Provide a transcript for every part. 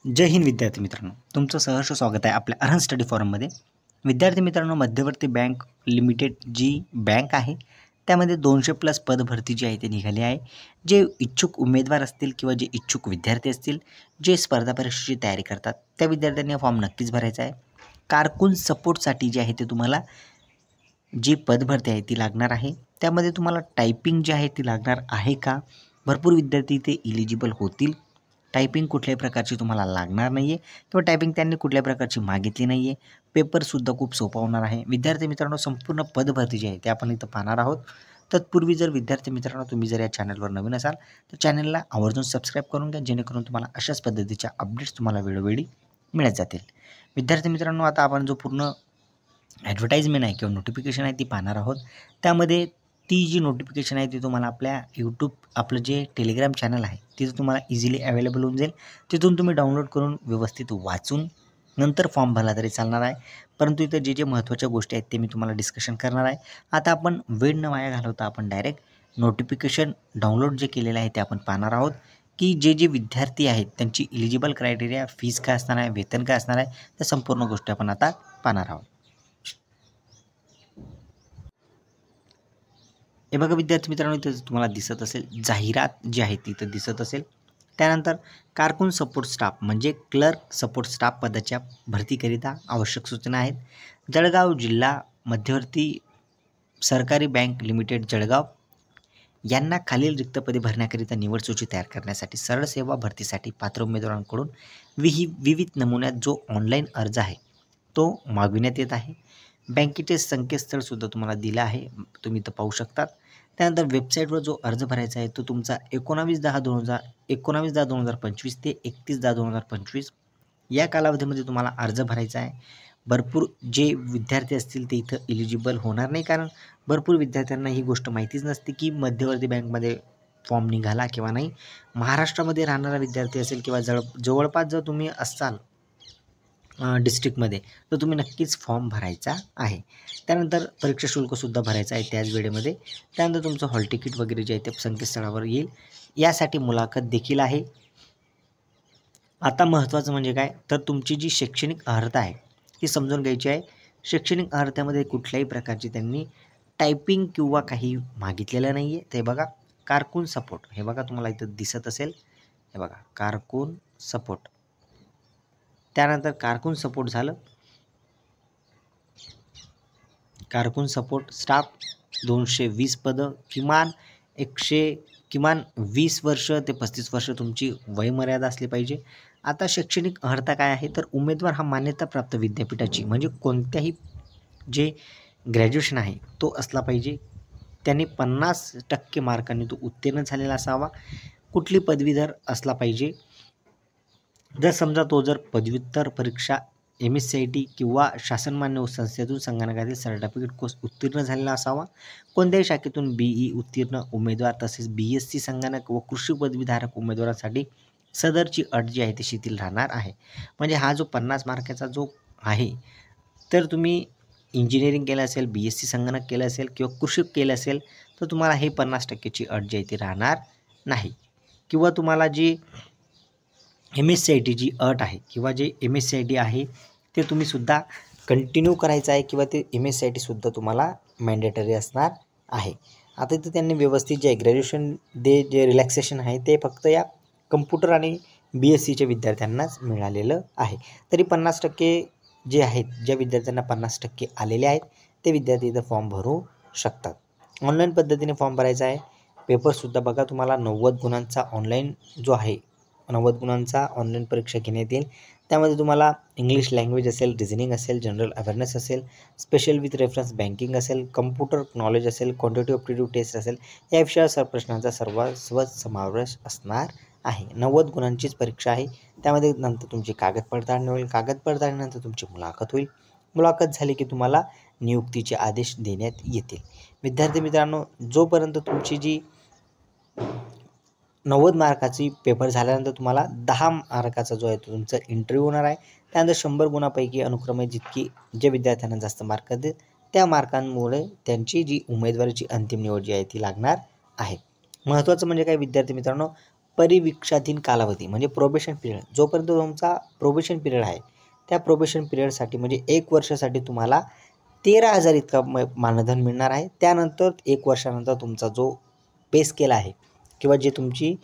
जय हिंद विद्यार्थी मित्रांनो, तुमचं सहर्ष स्वागत आहे आपल्या अर्हन स्टडी फॉरममध्ये. विद्यार्थी मित्रांनो, मध्यवर्ती बँक लिमिटेड जी बँक आहे त्यामध्ये 200+ पद भरती जी आहे ते निघाली आहे. जे इच्छुक उमेदवार असतील किंवा जे इच्छुक विद्यार्थी असतील जे स्पर्धा परीक्षेची तयारी करतात त्या विद्यार्थ्यांनी फॉर्म नक्कीच भरायचा आहे. कारकून सपोर्टसाठी जे आहे ते तुम्हाला जी पद भरती आहे ती लागणार आहे. त्यामध्ये तुम्हाला टायपिंग जी आहे ती लागणार आहे का? भरपूर विद्यार्थी इथे इलिजिबल होतील. टायपिंग कुठल्याही प्रकारची तुम्हाला लागणार नाही आहे किंवा टायपिंग त्यांनी कुठल्याही प्रकारची मागितली नाही आहे. पेपरसुद्धा खूप सोपा होणार आहे. विद्यार्थी मित्रांनो, संपूर्ण पदभरती जी आहे ते आपण इथं पाहणार आहोत. तत्पूर्वी जर विद्यार्थी मित्रांनो तुम्ही जर या चॅनलवर नवीन असाल तर चॅनलला आवर्जून सबस्क्राईब करून घ्या, जेणेकरून तुम्हाला अशाच पद्धतीच्या अपडेट्स तुम्हाला वेळोवेळी मिळत जातील. विद्यार्थी मित्रांनो, आता आपण जो पूर्ण ॲडव्हर्टाईजमेंट आहे किंवा नोटिफिकेशन आहे ती पाहणार आहोत. त्यामध्ये ती जी नोटिफिकेशन आहे ती तुम्हाला आपल्या यूट्यूब आपलं जे टेलिग्राम चॅनल आहे तिथं तुम्हाला इझिली अवेलेबल होऊन जाईल. तिथून तुम्ही डाउनलोड करून व्यवस्थित वाचून नंतर फॉर्म भरला तरी चालणार आहे. परंतु इथं जे महत्त्वाच्या गोष्टी आहेत ते मी तुम्हाला डिस्कशन करणार आहे. आता आपण वेळ न वाया घालवता आपण डायरेक्ट नोटिफिकेशन डाउनलोड जे केलेलं आहे ते आपण पाहणार आहोत की जे विद्यार्थी आहेत त्यांची इलिजिबल क्रायटेरिया, फीज काय असणार आहे, वेतन काय असणार आहे, त्या संपूर्ण गोष्टी आपण आता पाहणार आहोत. हे बघा विद्यार्थी मित्रांनो, इथं तुम्हाला दिसत असेल जाहिरात जी आहे ती इथं दिसत असेल. त्यानंतर कारकून सपोर्ट स्टाफ म्हणजे क्लर्क सपोर्ट स्टाफ पदाच्या भरतीकरिता आवश्यक सूचना आहेत. जळगाव जिल्हा मध्यवर्ती सरकारी बँक लिमिटेड जळगाव यांना खालील रिक्त पदे भरण्याकरिता निवड सूची तयार करण्यासाठी सरळ सेवा भरतीसाठी पात्र उमेदवारांकडून विविध नमुन्यात जो ऑनलाईन अर्ज आहे तो मागविण्यात येत आहे. बँकेचे संकेतस्थळसुद्धा तुम्हाला दिलं आहे, तुम्ही इथं पाहू शकतात. त्यानंतर वेबसाईटवर जो अर्ज भरायचा आहे तो तुमचा 19/10/2025 ते 31/10/2025 या कालावधीमध्ये तुम्हाला अर्ज भरायचा आहे. भरपूर जे विद्यार्थी असतील ते इथं इलिजिबल होणार नाही, कारण भरपूर विद्यार्थ्यांना ही गोष्ट माहितीच नसते की मध्यवर्ती बँकमध्ये फॉर्म निघाला किंवा नाही. महाराष्ट्रामध्ये राहणारा विद्यार्थी असेल किंवा जवळपास जर तुम्ही असाल डिस्ट्रिक्टमध्ये तर तुम्ही नक्कीच फॉर्म भरायचा आहे. त्यानंतर परीक्षा शुल्कसुद्धा भरायचं आहे त्याच वेळेमध्ये. त्यानंतर तुमचं हॉल तिकीट वगैरे जे आहे ते संकेतस्थळावर येईल. यासाठी मुलाखत देखील आहे. आता महत्त्वाचं म्हणजे काय तर तुमची जी शैक्षणिक अर्हता आहे ती समजून घ्यायची आहे. शैक्षणिक अर्हतेमध्ये कुठल्याही प्रकारची त्यांनी टायपिंग किंवा काही मागितलेलं नाही आहे. ते बघा कारकून सपोर्ट, हे बघा तुम्हाला इथं दिसत असेल, हे बघा कारकून सपोर्ट. त्यानंतर कारकून सपोर्ट झालं. कारकून सपोर्ट स्टाफ 220 पदं, किमान 20 वर्ष ते 35 वर्ष तुमची वयमर्यादा असली पाहिजे. आता शैक्षणिक अर्हता काय आहे तर उमेदवार हा मान्यताप्राप्त विद्यापीठाची म्हणजे कोणत्याही जे ग्रॅज्युएशन आहे तो असला पाहिजे. त्यांनी 50% मार्कांनी तो उत्तीर्ण झालेला असावा. कुठली पदवीधर असला पाहिजे. जर समजा तो जर पदव्युत्तर परीक्षा MSCIT किंवा शासनमान्य संस्थेतून संगणकातील सर्टिफिकेट कोर्स उत्तीर्ण झालेला असावा. कोणत्याही शाखेतून BE उत्तीर्ण उमेदवार तसेच BSc संगणक व कृषी पदवीधारक उमेदवारांसाठी सदरची अट जी आहे ती शिथिल राहणार आहे. म्हणजे हा जो 50 मार्काचा जो आहे तर तुम्ही इंजिनिअरिंग केलं असेल, BSc संगणक केलं असेल किंवा कृषी केलं असेल तर तुम्हाला हे 50%ची अट जी आहे ती राहणार नाही. किंवा तुम्हाला जी MSCIT जी अट आहे किंवा जे MSCIT आहे ते तुम्ही सुद्धा कंटिन्यू करायचं आहे किंवा ते MSCIT सुद्धा तुम्हाला मॅन्डेटरी असणार आहे. आता इथं त्यांनी व्यवस्थित जे ग्रॅज्युएशन जे रिलॅक्सेशन आहे ते फक्त या कम्प्युटर आणि BScच्या विद्यार्थ्यांनाच मिळालेलं आहे. तरी 50% जे आहेत, ज्या विद्यार्थ्यांना 50% आलेले आहेत ते विद्यार्थी इथं फॉर्म भरू शकतात. ऑनलाईन पद्धतीने फॉर्म भरायचा आहे. पेपरसुद्धा बघा तुम्हाला 90 गुणांचा ऑनलाईन जो आहे 90 गुणांचा ऑनलाईन परीक्षा घेण्यात येईल. त्यामध्ये तुम्हाला इंग्लिश लँग्वेज असेल, रिझनिंग असेल, जनरल अवेअरनेस असेल, स्पेशल विथ रेफरन्स बँकिंग असेल, कम्प्युटर नॉलेज असेल, क्वांटिटेटिव्ह अप्टिट्यूड टेस्ट असेल, या विषयावर प्रश्नांचा सर्व समावेश असणार आहे. 90 गुणांचीच परीक्षा आहे. त्यामध्ये नंतर तुमची कागद पडताळणी होईल. कागद पडताळणीनंतर तुमची मुलाखत होईल. मुलाखत झाली की तुम्हाला नियुक्तीचे आदेश देण्यात येतील. विद्यार्थी मित्रांनो, जोपर्यंत तुमची जी 90 मार्काची पेपर झाल्यानंतर तुम्हाला 10 मार्काचा जो आहे तो तुमचा इंटरव्ह्यू होणार आहे. त्यानंतर 100 गुणापैकी अनुक्रमे जे विद्यार्थ्यांना जास्त मार्क देतील त्या मार्कांमुळे त्यांची जी उमेदवारीची अंतिम निवड जी आहे ती लागणार आहे. महत्त्वाचं म्हणजे काय विद्यार्थी मित्रांनो, परिवीक्षाधीन कालावधी म्हणजे प्रोबेशन पिरियड, जोपर्यंत तुमचा प्रोबेशन पिरियड आहे त्या प्रोबेशन पिरियडसाठी म्हणजे 1 वर्षासाठी तुम्हाला 13,000 इतका मानधन मिळणार आहे. त्यानंतर 1 वर्षानंतर तुमचा जो पे स्केल आहे किंवा जे तुमची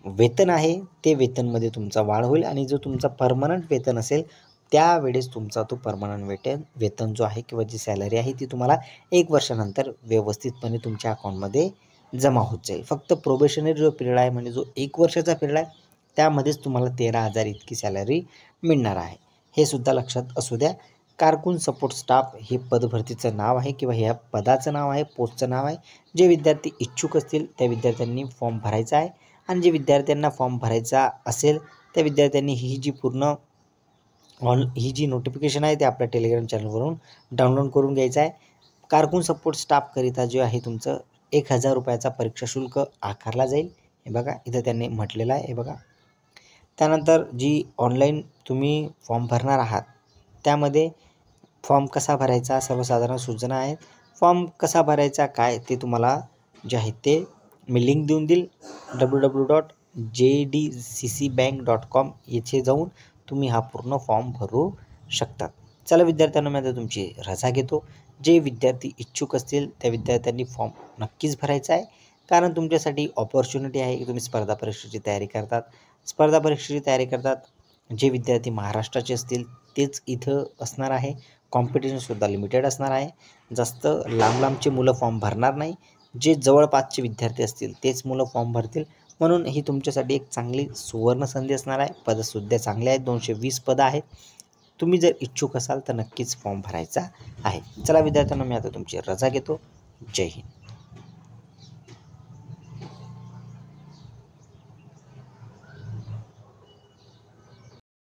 वेतन आहे ते वेतनमध्ये तुमचा वाढ होईल आणि जो तुमचा परमनंट वेतन असेल त्यावेळेस तुमचा तो परमनंट वेतन जो आहे किंवा जी सॅलरी आहे ती तुम्हाला 1 वर्षानंतर व्यवस्थितपणे तुमच्या अकाउंटमध्ये जमा होत जाईल. फक्त प्रोबेशनरी जो पिरियड आहे म्हणजे जो 1 वर्षाचा पिरियड आहे त्यामध्येच तुम्हाला 13,000 इतकी सॅलरी मिळणार आहे. हे सुद्धा लक्षात असू द्या. कारकून सपोर्ट स्टाफ हे पदभरतीचं नाव आहे किंवा ह्या पदाचं नाव आहे, पोस्टचं नाव आहे. जे विद्यार्थी इच्छुक असतील त्या विद्यार्थ्यांनी फॉर्म भरायचा आहे आणि जे विद्यार्थ्यांना फॉर्म भरायचा असेल त्या विद्यार्थ्यांनी ही जी नोटिफिकेशन आहे ते आपल्या टेलिग्राम चॅनलवरून डाउनलोड करून घ्यायचं आहे. कारकून सपोर्ट स्टाफकरिता जे आहे तुमचं 1,000 रुपयाचा परीक्षा शुल्क आकारला जाईल. हे बघा इथं त्यांनी म्हटलेलं आहे. हे बघा त्यानंतर जी ऑनलाईन तुम्ही फॉर्म भरणार आहात त्यामध्ये फॉर्म कसा भरायचा सर्वसाधारण सूचना आहेत. फॉर्म कसा भरायचा काय ते तुम्हाला जे आहे ते मी लिंक देऊन देईल www.jdccbank.com येथे जाऊन तुम्ही हा पूर्ण फॉर्म भरू शकतात. चला विद्यार्थ्यांना मी आता तुमची रजा घेतो. जे विद्यार्थी इच्छुक असतील त्या विद्यार्थ्यांनी फॉर्म नक्कीच भरायचा आहे कारण तुमच्यासाठी ऑपॉर्च्युनिटी आहे की तुम्ही स्पर्धा परीक्षेची तयारी करतात. जे विद्यार्थी महाराष्ट्राचे असतील तेच इथं असणार आहे. कॉम्पिटिशनसुद्धा लिमिटेड असणार आहे. जास्त लांबचे मुलं फॉर्म भरणार नाही. जे जवळपासचे विद्यार्थी असतील तेच मुलं फॉर्म भरतील. म्हणून ही तुमच्यासाठी एक चांगली सुवर्ण संधी असणार आहे. पदंसुद्धा चांगले आहेत. 220 पदं आहेत. तुम्ही जर इच्छुक असाल तर नक्कीच फॉर्म भरायचा आहे. चला विद्यार्थ्यांना मी आता तुमची रजा घेतो. जय हिंद.